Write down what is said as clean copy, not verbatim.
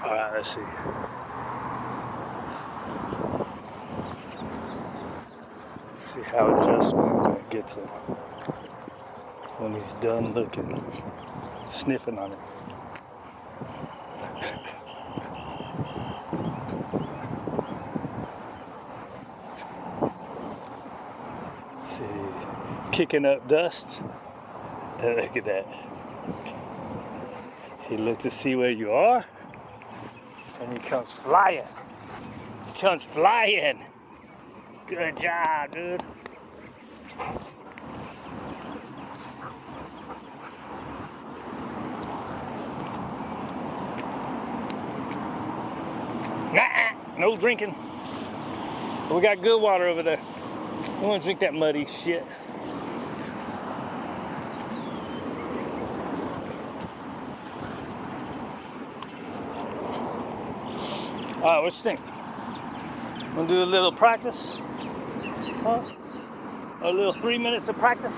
Alright, let's see. See how adjustment gets him when he's done looking, sniffing on it. See, kicking up dust. Look at that. He looks to see where you are, and he comes flying. He comes flying. Good job, dude. No drinking. We got good water over there. I want to drink that muddy shit. Alright, what you think? Wanna do a little practice? Huh? A little 3 minutes of practice?